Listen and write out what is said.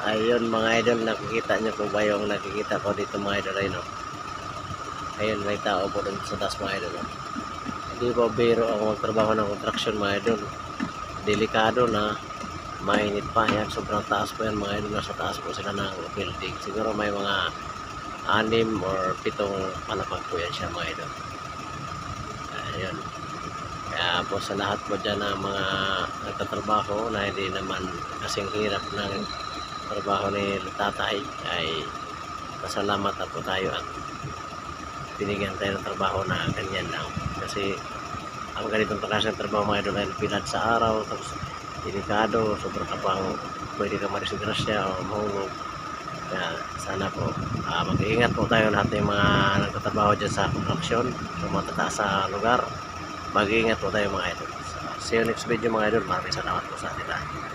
Ayun mga idol, nakikita nyo po ba yung nakikita ko dito mga idol? Ayun, oh. Ayun, may tao po dun sa taas mga idol. Oh. Hindi po biro ang magtrabaho ng construction mga idol. Delikado na, mainit pa yan. Sobrang taas po yan mga idol. Nasa taas po sila ng building. Siguro may mga 6 or 7 palapag po yan siya mga idol. Ayun. Kaya po sa lahat po dyan ng mga nagtatrabaho na hindi naman kasing hirap ng trabaho ni tatay, ay pasalamat na po tayo at binigyan tayo ng trabaho na ganyan lang. Kasi ang ganitong klase ng trabaho mga idol ay pilad sa araw, tapos delikado, sobrang kapang pwede ka marisgrasya o mahulog. Kaya sana po mag-iingat po tayo lahat ng mga nagtatrabaho dyan sa construction, sa mga tataas sa lugar. Mag-iingat po tayo mga idol. See you next video mga idol. Maraming salamat po sa atin.